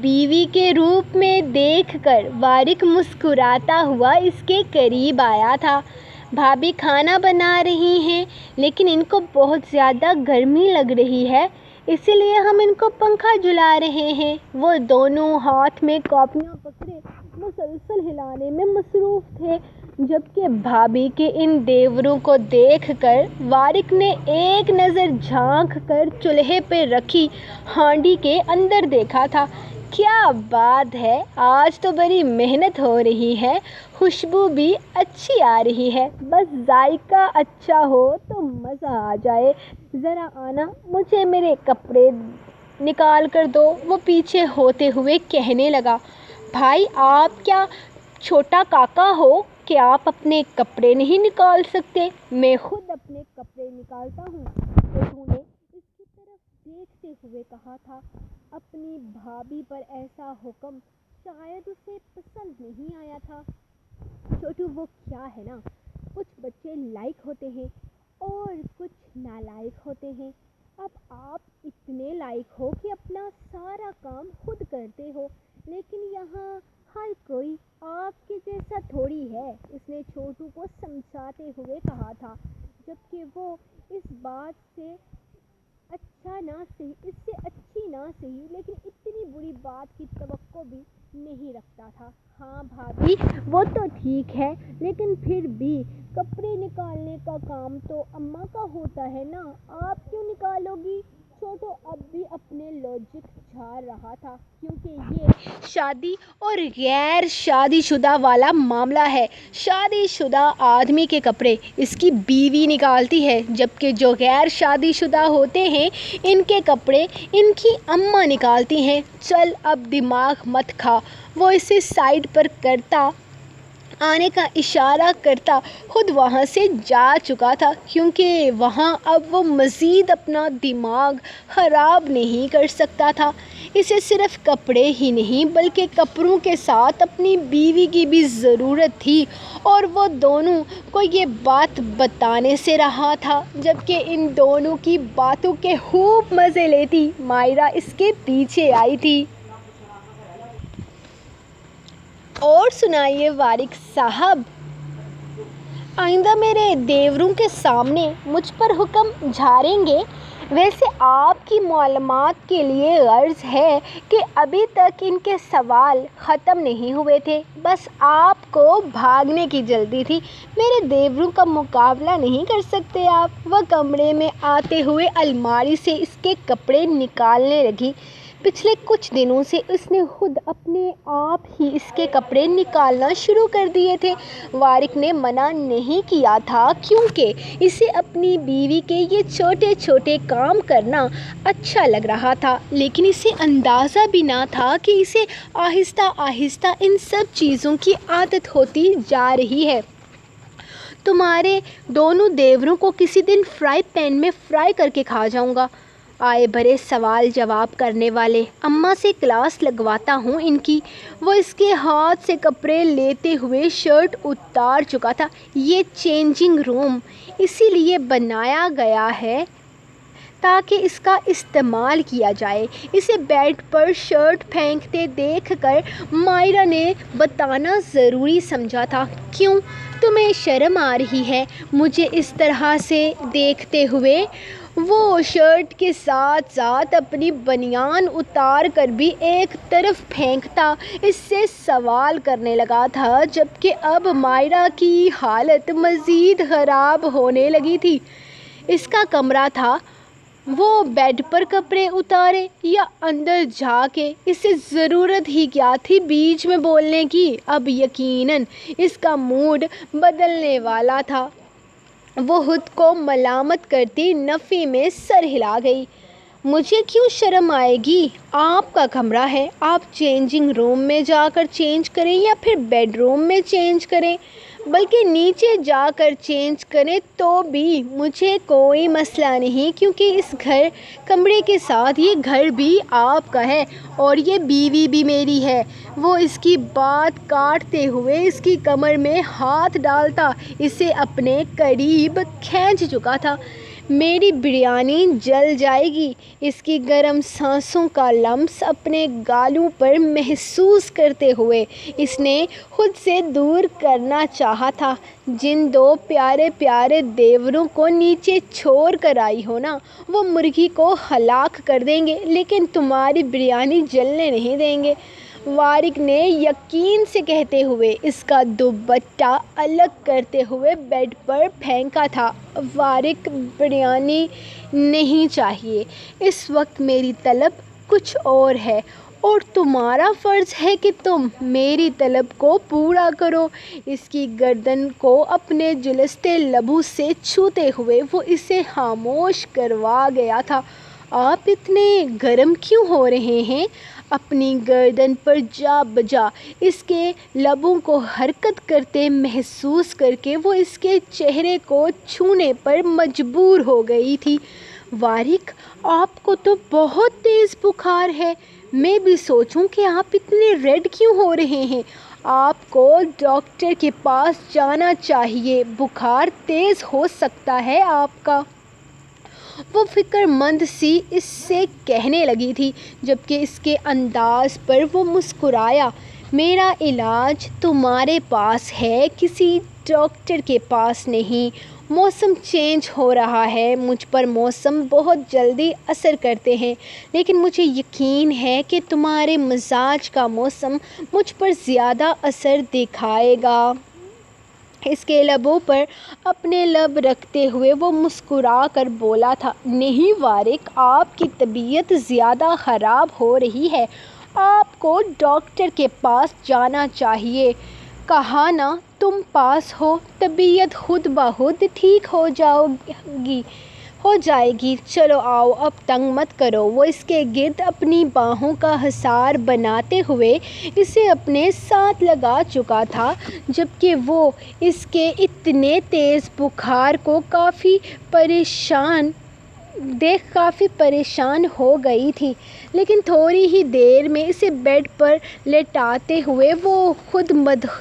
بیوی کے روپ میں دیکھ کر وارق مسکراتا ہوا اس کے قریب آیا تھا۔ بھابھی کھانا بنا رہی ہیں لیکن ان کو بہت زیادہ گرمی لگ رہی ہے، اسی لیے ہم ان کو پنکھا جھلا رہے ہیں۔ وہ دونوں ہاتھ میں کاپیاں پکڑے مسلسل ہلانے میں مصروف تھے، جبکہ بھابھی کے ان دیوروں کو دیکھ کر وارق نے ایک نظر جھانک کر چولہے پہ رکھی ہانڈی کے اندر دیکھا تھا۔ کیا بات ہے، آج تو بڑی محنت ہو رہی ہے، خوشبو بھی اچھی آ رہی ہے، بس ذائقہ اچھا ہو تو مزہ آ جائے۔ ذرا آنا، مجھے میرے کپڑے نکال کر دو، وہ پیچھے ہوتے ہوئے کہنے لگا۔ بھائی آپ کیا چھوٹا کاکا ہو کہ آپ اپنے کپڑے نہیں نکال سکتے؟ میں خود اپنے کپڑے نکالتا ہوں، چھوٹو نے اس کی طرف دیکھتے ہوئے کہا تھا۔ اپنی بھابھی پر ایسا حکم شاید اسے پسند نہیں آیا تھا۔ چھوٹو وہ کیا ہے نا، کچھ بچے لائق ہوتے ہیں اور کچھ نالائق ہوتے ہیں۔ اب آپ اتنے لائق ہو کہ اپنا سارا کام خود کرتے ہو، لیکن یہاں ہر کوئی آپ کے جیسا تھوڑی ہے، اس نے چھوٹو کو سمجھاتے ہوئے کہا تھا، جبکہ وہ اس بات سے اچھی نہ سہی لیکن اتنی بری بات کی توقع بھی نہیں رکھتا تھا۔ ہاں بھابھی وہ تو ٹھیک ہے، لیکن پھر بھی کپڑے نکالنے کا کام تو اماں کا ہوتا ہے نا، آپ کیوں نکالو گی؟ چھوٹو اب بھی اپنے لاجک جھاڑ رہا تھا، کیونکہ یہ شادی اور غیر شادی شدہ والا معاملہ ہے۔ شادی شدہ آدمی کے کپڑے اس کی بیوی نکالتی ہے، جبکہ جو غیر شادی شدہ ہوتے ہیں ان کے کپڑے ان کی اماں نکالتی ہیں۔ چل اب دماغ مت کھا، وہ اسے سائڈ پر کرتا آنے کا اشارہ کرتا خود وہاں سے جا چکا تھا، کیونکہ وہاں اب وہ مزید اپنا دماغ خراب نہیں کر سکتا تھا۔ اسے صرف کپڑے ہی نہیں بلکہ کپڑوں کے ساتھ اپنی بیوی کی بھی ضرورت تھی، اور وہ دونوں کو یہ بات بتانے سے رہا تھا۔ جبکہ ان دونوں کی باتوں کے خوب مزے لیتی مائرہ اس کے پیچھے آئی تھی۔ اور سنائیے وارق صاحب، آئندہ میرے دیوروں کے سامنے مجھ پر حکم جھاڑیں گے؟ ویسے آپ کی معلومات کے لیے عرض ہے کہ ابھی تک ان کے سوال ختم نہیں ہوئے تھے، بس آپ کو بھاگنے کی جلدی تھی۔ میرے دیوروں کا مقابلہ نہیں کر سکتے آپ؟ وہ کمرے میں آتے ہوئے الماری سے اس کے کپڑے نکالنے لگی۔ پچھلے کچھ دنوں سے اس نے خود اپنے آپ ہی اس کے کپڑے نکالنا شروع کر دیے تھے۔ وارق نے منع نہیں کیا تھا، کیونکہ اسے اپنی بیوی کے یہ چھوٹے چھوٹے کام کرنا اچھا لگ رہا تھا، لیکن اسے اندازہ بھی نہ تھا کہ اسے آہستہ آہستہ ان سب چیزوں کی عادت ہوتی جا رہی ہے۔ تمہارے دونوں دیوروں کو کسی دن فرائی پین میں فرائی کر کے کھا جاؤں گا۔ آئے بڑے سوال جواب کرنے والے، اماں سے کلاس لگواتا ہوں ان کی۔ وہ اس کے ہاتھ سے کپڑے لیتے ہوئے شرٹ اتار چکا تھا۔ یہ چینجنگ روم اسی لیے بنایا گیا ہے تاکہ اس کا استعمال کیا جائے۔ اسے بیڈ پر شرٹ پھینکتے دیکھ کر مائرہ نے بتانا ضروری سمجھا تھا۔ کیوں تمہیں شرم آ رہی ہے مجھے اس طرح سے دیکھتے ہوئے؟ وہ شرٹ کے ساتھ ساتھ اپنی بنیان اتار کر بھی ایک طرف پھینکتا اس سے سوال کرنے لگا تھا، جبکہ اب مائرہ کی حالت مزید خراب ہونے لگی تھی۔ اس کا کمرہ تھا، وہ بیڈ پر کپڑے اتارے یا اندر جا کے، اسے ضرورت ہی کیا تھی بیچ میں بولنے کی؟ اب یقیناً اس کا موڈ بدلنے والا تھا۔ وہ خود کو ملامت کرتی نفی میں سر ہلا گئی۔ مجھے کیوں شرم آئے گی؟ آپ کا کمرہ ہے، آپ چینجنگ روم میں جا کر چینج کریں یا پھر بیڈ روم میں چینج کریں، بلکہ نیچے جا کر چینج کریں تو بھی مجھے کوئی مسئلہ نہیں، کیونکہ اس کمرے کے ساتھ یہ گھر بھی آپ کا ہے اور یہ بیوی بھی میری ہے۔ وہ اس کی بات کاٹتے ہوئے اس کی کمر میں ہاتھ ڈالتا اسے اپنے قریب کھینچ چکا تھا۔ میری بریانی جل جائے گی۔ اس کی گرم سانسوں کا لمس اپنے گالوں پر محسوس کرتے ہوئے اس نے خود سے دور کرنا چاہا تھا۔ جن دو پیارے پیارے دیوروں کو نیچے چھوڑ کر آئی ہو نا، وہ مرغی کو ہلاک کر دیں گے لیکن تمہاری بریانی جلنے نہیں دیں گے، وارق نے یقین سے کہتے ہوئے اس کا دوپٹہ الگ کرتے ہوئے بیڈ پر پھینکا تھا۔ وارق، بریانی نہیں چاہیے، اس وقت میری طلب کچھ اور ہے اور تمہارا فرض ہے کہ تم میری طلب کو پورا کرو۔ اس کی گردن کو اپنے جھلستے لبوں سے چھوتے ہوئے وہ اسے خاموش کروا گیا تھا۔ آپ اتنے گرم کیوں ہو رہے ہیں؟ اپنی گردن پر جا بجا اس کے لبوں کو حرکت کرتے محسوس کر کے وہ اس کے چہرے کو چھونے پر مجبور ہو گئی تھی۔ وارق، آپ کو تو بہت تیز بخار ہے، میں بھی سوچوں کہ آپ اتنے ریڈ کیوں ہو رہے ہیں۔ آپ کو ڈاکٹر کے پاس جانا چاہیے، بخار تیز ہو سکتا ہے آپ کا۔ وہ فکر مند سی اس سے کہنے لگی تھی جبکہ اس کے انداز پر وہ مسکرایا۔ میرا علاج تمہارے پاس ہے، کسی ڈاکٹر کے پاس نہیں۔ موسم چینج ہو رہا ہے، مجھ پر موسم بہت جلدی اثر کرتے ہیں، لیکن مجھے یقین ہے کہ تمہارے مزاج کا موسم مجھ پر زیادہ اثر دکھائے گا۔ اس کے لبوں پر اپنے لب رکھتے ہوئے وہ مسکرا کر بولا تھا، نہیں وارق، آپ کی طبیعت زیادہ خراب ہو رہی ہے، آپ کو ڈاکٹر کے پاس جانا چاہیے۔ کہا نا تم پاس ہو، طبیعت خود بخود ٹھیک ہو جائے گی، چلو آؤ اب تنگ مت کرو۔ وہ اس کے گرد اپنی باہوں کا حصار بناتے ہوئے اسے اپنے ساتھ لگا چکا تھا جبکہ وہ اس کے اتنے تیز بخار کو کافی پریشان ہو گئی تھی، لیکن تھوڑی ہی دیر میں اسے بیڈ پر لیٹاتے ہوئے وہ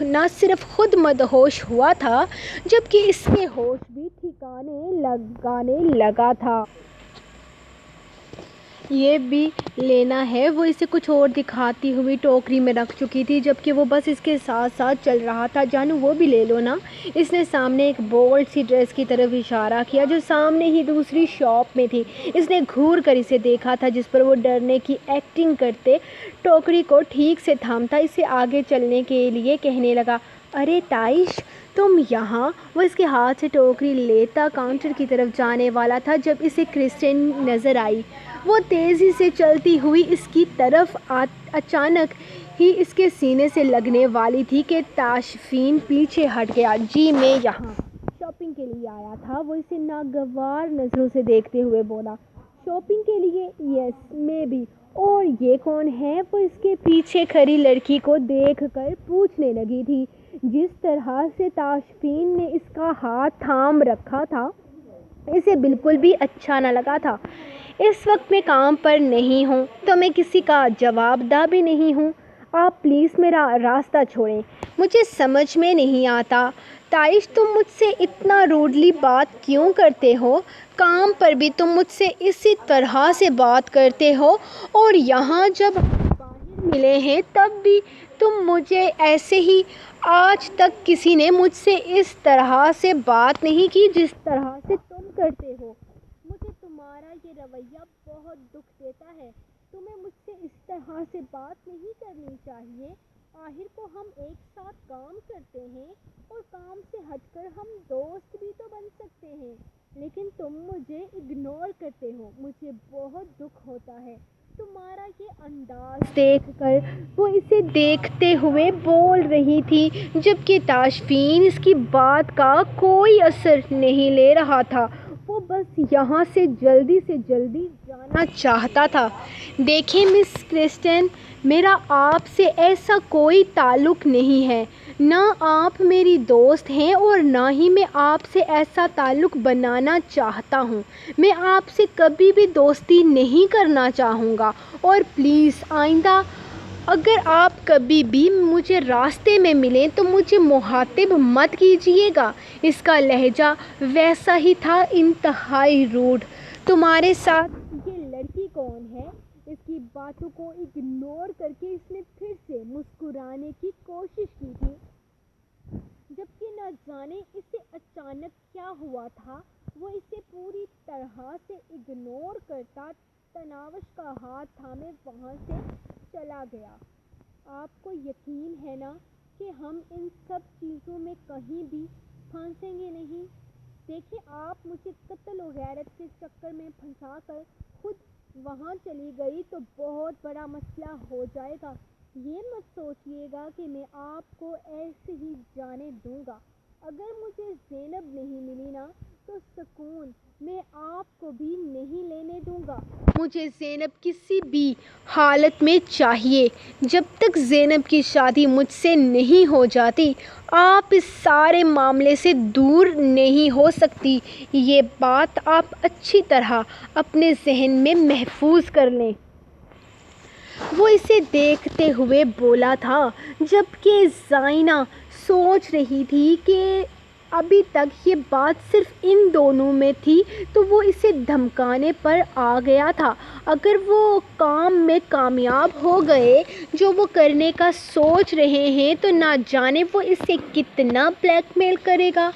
نہ صرف خود مدہوش ہوا تھا جبکہ اس کے ہوش بھی ٹھکانے لگانے لگا تھا۔ یہ بھی لینا ہے، وہ اسے کچھ اور دکھاتی ہوئی ٹوکری میں رکھ چکی تھی جبکہ وہ بس اس کے ساتھ ساتھ چل رہا تھا۔ جانو وہ بھی لے لو نا۔ اس نے سامنے ایک بولڈ سی ڈریس کی طرف اشارہ کیا جو سامنے ہی دوسری شاپ میں تھی۔ اس نے گھور کر اسے دیکھا تھا جس پر وہ ڈرنے کی ایکٹنگ کرتے ٹوکری کو ٹھیک سے تھامتا اسے آگے چلنے کے لیے کہنے لگا، ارے تائش، تم یہاں۔ وہ اس کے ہاتھ سے ٹوکری لیتا کاؤنٹر کی طرف جانے والا تھا جب اسے کرسٹین نظر آئی۔ وہ تیزی سے چلتی ہوئی اس کی طرف اچانک ہی اس کے سینے سے لگنے والی تھی کہ تاشفین پیچھے ہٹ گیا۔ جی میں یہاں شاپنگ کے لیے آیا تھا، وہ اسے ناگوار نظروں سے دیکھتے ہوئے بولا۔ شاپنگ کے لیے؟ یس میں بھی۔ اور یہ کون ہے؟ وہ اس کے پیچھے کھڑی لڑکی کو دیکھ کر پوچھنے لگی تھی۔ جس طرح سے تاشفین نے اس کا ہاتھ تھام رکھا تھا اسے بالکل بھی اچھا نہ لگا تھا۔ اس وقت میں کام پر نہیں ہوں تو میں کسی کا جواب دہ بھی نہیں ہوں، آپ پلیز میرا راستہ چھوڑیں، مجھے سمجھ میں نہیں آتا تائش تم مجھ سے اتنا روڈلی بات کیوں کرتے ہو؟ کام پر بھی تم مجھ سے اسی طرح سے بات کرتے ہو اور یہاں جب باہر ملے ہیں تب بھی تم مجھے ایسے ہی۔ آج تک کسی نے مجھ سے اس طرح سے بات نہیں کی جس طرح سے تم کرتے ہو۔ مجھے تمہارا یہ رویہ بہت دکھ دیتا ہے، تمہیں مجھ سے اس طرح سے بات نہیں کرنی چاہیے۔ آخر کو ہم ایک ساتھ کام کرتے ہیں اور کام سے ہٹ کر ہم دوست بھی تو بن سکتے ہیں، لیکن تم مجھے اگنور کرتے ہو، مجھے بہت دکھ ہوتا ہے تمہارا یہ انداز دیکھ کر۔ وہ اسے دیکھتے ہوئے بول رہی تھی جبکہ تاشفین اس کی بات کا کوئی اثر نہیں لے رہا تھا، وہ بس یہاں سے جلدی جانا چاہتا تھا۔ دیکھیں مس کرسٹین، میرا آپ سے ایسا کوئی تعلق نہیں ہے، نہ آپ میری دوست ہیں اور نہ ہی میں آپ سے ایسا تعلق بنانا چاہتا ہوں۔ میں آپ سے کبھی بھی دوستی نہیں کرنا چاہوں گا اور پلیز آئندہ اگر آپ کبھی بھی مجھے راستے میں ملیں تو مجھے مخاطب مت کیجیے گا۔ اس کا لہجہ ویسا ہی تھا، انتہائی روڈ۔ تمہارے ساتھ یہ لڑکی کون ہے؟ اس کی باتوں کو اگنور کر کے اس نے پھر سے مسکرانے کی کوشش کی تھی، جبکہ نہ جانے اسے اچانک کیا ہوا تھا، وہ اسے پوری طرح سے اگنور کرتا تناوش کا ہاتھ تھامے وہاں سے چلا گیا۔ آپ کو یقین ہے نا کہ ہم ان سب چیزوں میں کہیں بھی پھنسیں گے نہیں؟ دیکھیں، آپ مجھے قتل و غارت کے چکر میں پھنسا کر خود وہاں چلی گئی تو بہت بڑا مسئلہ ہو جائے گا۔ یہ مت سوچیے گا کہ میں آپ کو ایسے ہی جانے دوں گا۔ اگر مجھے زینب نہیں ملی نا تو سکون میں آپ کو بھی نہیں لینے دوں گا۔ مجھے زینب کسی بھی حالت میں چاہیے۔ جب تک زینب کی شادی مجھ سے نہیں ہو جاتی، آپ اس سارے معاملے سے دور نہیں ہو سکتی۔ یہ بات آپ اچھی طرح اپنے ذہن میں محفوظ کر لیں۔ وہ اسے دیکھتے ہوئے بولا تھا، جبکہ زائنہ سوچ رہی تھی کہ ابھی تک یہ بات صرف ان دونوں میں تھی تو وہ اسے دھمکانے پر آ گیا تھا۔ اگر وہ کام میں کامیاب ہو گئے جو وہ کرنے کا سوچ رہے ہیں تو نہ جانے وہ اسے کتنا بلیک میل کرے گا۔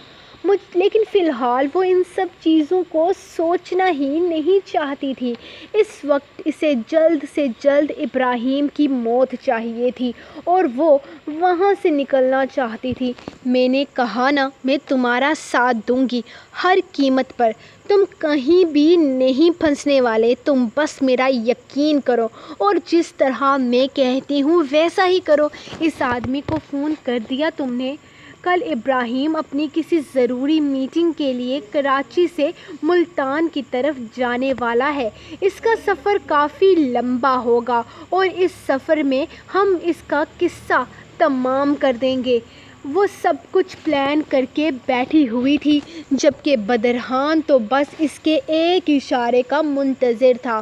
لیکن فی الحال وہ ان سب چیزوں کو سوچنا ہی نہیں چاہتی تھی۔ اس وقت اسے جلد سے جلد ابراہیم کی موت چاہیے تھی اور وہ وہاں سے نکلنا چاہتی تھی۔ میں نے کہا نا، میں تمہارا ساتھ دوں گی ہر قیمت پر۔ تم کہیں بھی نہیں پھنسنے والے، تم بس میرا یقین کرو اور جس طرح میں کہتی ہوں ویسا ہی کرو۔ اس آدمی کو فون کر دیا تم نے؟ کل ابراہیم اپنی کسی ضروری میٹنگ کے لیے کراچی سے ملتان کی طرف جانے والا ہے۔ اس کا سفر کافی لمبا ہوگا اور اس سفر میں ہم اس کا قصہ تمام کر دیں گے۔ وہ سب کچھ پلان کر کے بیٹھی ہوئی تھی، جبکہ بدرحان تو بس اس کے ایک اشارے کا منتظر تھا۔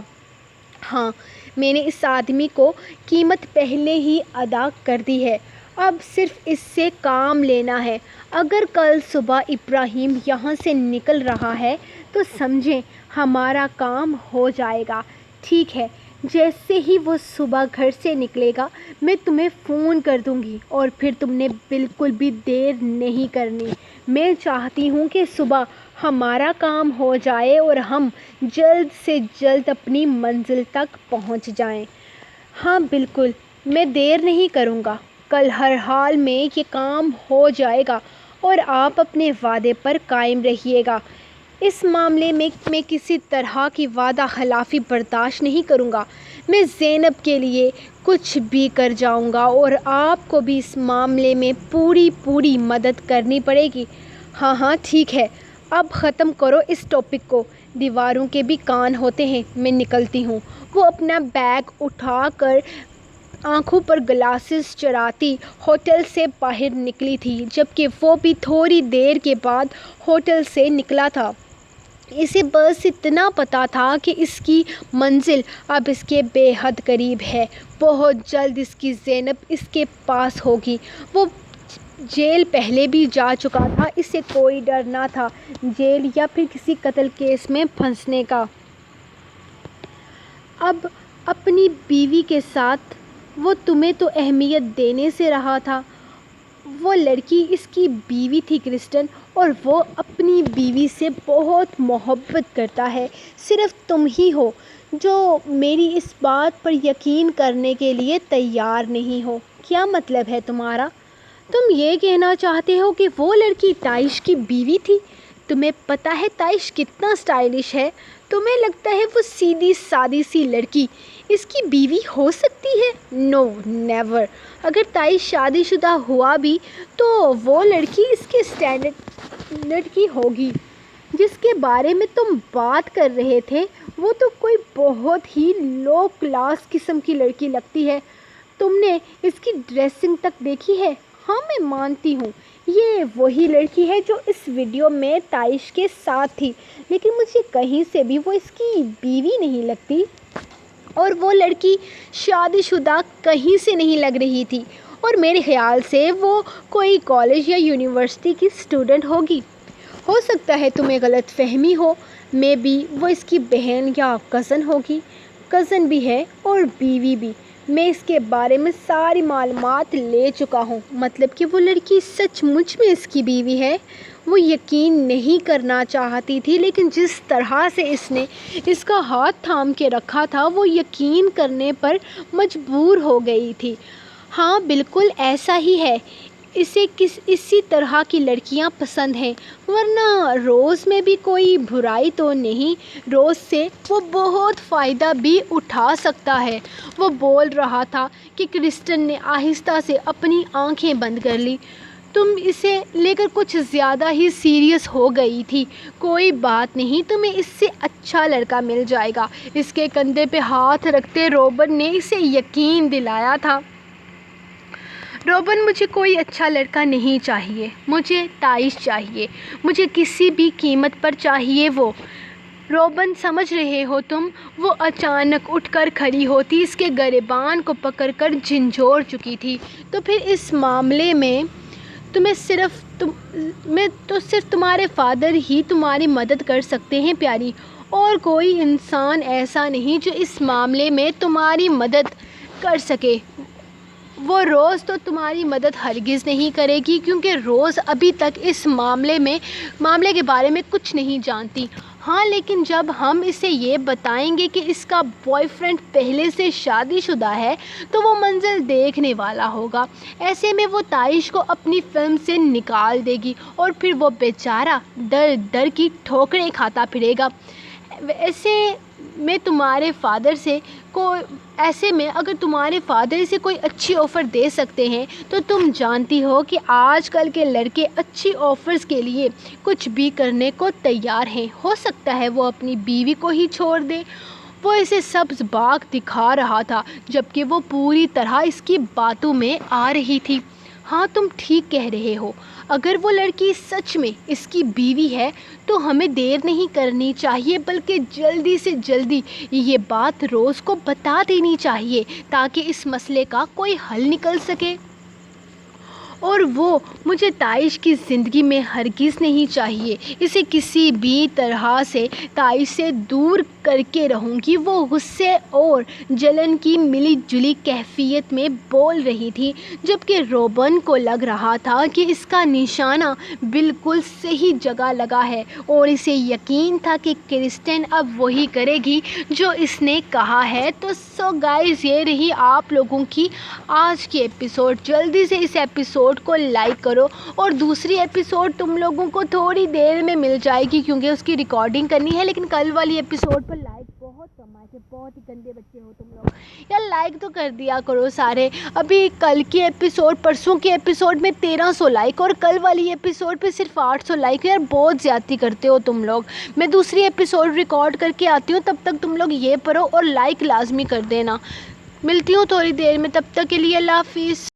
ہاں، میں نے اس آدمی کو قیمت پہلے ہی ادا کر دی ہے، اب صرف اس سے کام لینا ہے۔ اگر کل صبح ابراہیم یہاں سے نکل رہا ہے تو سمجھیں ہمارا کام ہو جائے گا۔ ٹھیک ہے، جیسے ہی وہ صبح گھر سے نکلے گا میں تمہیں فون کر دوں گی، اور پھر تم نے بالکل بھی دیر نہیں کرنی۔ میں چاہتی ہوں کہ صبح ہمارا کام ہو جائے اور ہم جلد سے جلد اپنی منزل تک پہنچ جائیں۔ ہاں بالکل، میں دیر نہیں کروں گا۔ کل ہر حال میں یہ کام ہو جائے گا اور آپ اپنے وعدے پر قائم رہیے گا۔ اس معاملے میں میں کسی طرح کی وعدہ خلافی برداشت نہیں کروں گا۔ میں زینب کے لیے کچھ بھی کر جاؤں گا اور آپ کو بھی اس معاملے میں پوری مدد کرنی پڑے گی۔ ہاں ہاں ٹھیک ہے، اب ختم کرو اس ٹاپک کو، دیواروں کے بھی کان ہوتے ہیں۔ میں نکلتی ہوں۔ وہ اپنا بیگ اٹھا کر آنکھوں پر گلاسز چڑھاتی ہوٹل سے باہر نکلی تھی، جبکہ وہ بھی تھوڑی دیر کے بعد ہوٹل سے نکلا تھا۔ اسے بس اتنا پتا تھا کہ اس کی منزل اب اس کے بے حد قریب ہے۔ بہت جلد اس کی زینب اس کے پاس ہوگی۔ وہ جیل پہلے بھی جا چکا تھا، اسے کوئی ڈر نہ تھا جیل یا پھر کسی قتل کیس میں پھنسنے کا۔ اب اپنی بیوی کے ساتھ وہ تمہیں تو اہمیت دینے سے رہا تھا۔ وہ لڑکی اس کی بیوی تھی کرسٹن، اور وہ اپنی بیوی سے بہت محبت کرتا ہے۔ صرف تم ہی ہو جو میری اس بات پر یقین کرنے کے لیے تیار نہیں ہو۔ کیا مطلب ہے تمہارا؟ تم یہ کہنا چاہتے ہو کہ وہ لڑکی تائش کی بیوی تھی؟ تمہیں پتہ ہے تائش کتنا اسٹائلش ہے؟ تمہیں لگتا ہے وہ سیدھی سادی سی لڑکی اس کی بیوی ہو سکتی ہے؟ نو نیور۔ اگر تائش شادی شدہ ہوا بھی تو وہ لڑکی اس کے اسٹینڈرڈ کی ہوگی۔ جس کے بارے میں تم بات کر رہے تھے وہ تو کوئی بہت ہی لو کلاس قسم کی لڑکی لگتی ہے۔ تم نے اس کی ڈریسنگ تک دیکھی ہے؟ ہاں میں مانتی ہوں یہ وہی لڑکی ہے جو اس ویڈیو میں تائش کے ساتھ تھی، لیکن مجھے کہیں سے بھی وہ اس کی بیوی نہیں لگتی۔ اور وہ لڑکی شادی شدہ کہیں سے نہیں لگ رہی تھی، اور میرے خیال سے وہ کوئی کالج یا یونیورسٹی کی اسٹوڈنٹ ہوگی۔ ہو سکتا ہے تمہیں غلط فہمی ہو، میں بھی وہ اس کی بہن یا کزن ہوگی۔ کزن بھی ہے اور بیوی بھی۔ میں اس کے بارے میں ساری معلومات لے چکا ہوں، مطلب کہ وہ لڑکی سچ مچ میں اس کی بیوی ہے۔ وہ یقین نہیں کرنا چاہتی تھی، لیکن جس طرح سے اس نے اس کا ہاتھ تھام کے رکھا تھا وہ یقین کرنے پر مجبور ہو گئی تھی۔ ہاں بالکل ایسا ہی ہے، اسے اسی طرح کی لڑکیاں پسند ہیں، ورنہ روز میں بھی کوئی برائی تو نہیں، روز سے وہ بہت فائدہ بھی اٹھا سکتا ہے۔ وہ بول رہا تھا کہ کرسٹن نے آہستہ سے اپنی آنکھیں بند کر لی۔ تم اسے لے کر کچھ زیادہ ہی سیریس ہو گئی تھی۔ کوئی بات نہیں، تمہیں اس سے اچھا لڑکا مل جائے گا۔ اس کے کندھے پہ ہاتھ رکھتے روبن نے اسے یقین دلایا تھا۔ روبن، مجھے کوئی اچھا لڑکا نہیں چاہیے، مجھے تائش چاہیے، مجھے کسی بھی قیمت پر چاہیے وہ۔ روبن، سمجھ رہے ہو تم؟ وہ اچانک اٹھ کر کھڑی ہوتی اس کے گریبان کو پکڑ کر جھنجھوڑ چکی تھی۔ تو پھر اس معاملے میں صرف تمہارے فادر ہی تمہاری مدد کر سکتے ہیں پیاری، اور کوئی انسان ایسا نہیں جو اس معاملے میں تمہاری مدد کر سکے۔ وہ روز تو تمہاری مدد ہرگز نہیں کرے گی، کیونکہ روز ابھی تک اس معاملے کے بارے میں کچھ نہیں جانتی۔ ہاں لیکن جب ہم اسے یہ بتائیں گے کہ اس کا بوائے فرینڈ پہلے سے شادی شدہ ہے تو وہ منظر دیکھنے والا ہوگا۔ ایسے میں وہ تائش کو اپنی فلم سے نکال دے گی، اور پھر وہ بیچارہ در در کی ٹھوکریں کھاتا پھرے گا۔ ایسے میں اگر تمہارے فادر اسے کوئی اچھی آفر دے سکتے ہیں تو تم جانتی ہو کہ آج کل کے لڑکے اچھی آفرز کے لیے کچھ بھی کرنے کو تیار ہیں۔ ہو سکتا ہے وہ اپنی بیوی کو ہی چھوڑ دے۔ وہ اسے سبز باغ دکھا رہا تھا جبکہ وہ پوری طرح اس کی باتوں میں آ رہی تھی۔ ہاں تم ٹھیک کہہ رہے ہو، اگر وہ لڑکی سچ میں اس کی بیوی ہے تو ہمیں دیر نہیں کرنی چاہیے، بلکہ جلدی سے جلدی یہ بات روز کو بتا دینی چاہیے تاکہ اس مسئلے کا کوئی حل نکل سکے۔ اور وہ مجھے تائش کی زندگی میں ہرگز نہیں چاہیے، اسے کسی بھی طرح سے تائش سے دور کر کے رہوں گی۔ وہ غصے اور جلن کی ملی جلی کیفیت میں بول رہی تھی، جبکہ روبن کو لگ رہا تھا کہ اس کا نشانہ بالکل صحیح جگہ لگا ہے، اور اسے یقین تھا کہ کرسٹن اب وہی کرے گی جو اس نے کہا ہے۔ تو گائز، یہ رہی آپ لوگوں کی آج کی ایپیسوڈ۔ جلدی سے اس ایپیسوڈ کو لائک کرو، اور دوسری ایپیسوڈ تم لوگوں کو تھوڑی دیر میں مل جائے گی کیونکہ اس کی ریکارڈنگ کرنی ہے، لیکن کل والی ایپیسوڈ پر لائک بہت کم آئے تھے، بہت ہی گندے بچے ہو تم لوگ، یا لائک تو کر دیا کرو سارے۔ ابھی کل کی ایپیسوڈ، پرسوں کی ایپیسوڈ میں 1300 لائک، اور کل والی ایپیسوڈ پہ صرف 800 لائک، یار بہت زیادتی کرتے ہو تم لوگ۔ میں دوسری ایپیسوڈ ریکارڈ کر کے آتی ہوں، تب تک تم لوگ یہ پڑھو اور لائک لازمی کر دینا۔ ملتی ہوں تھوڑی دیر میں، تب تک کے لیے اللہ حافظ۔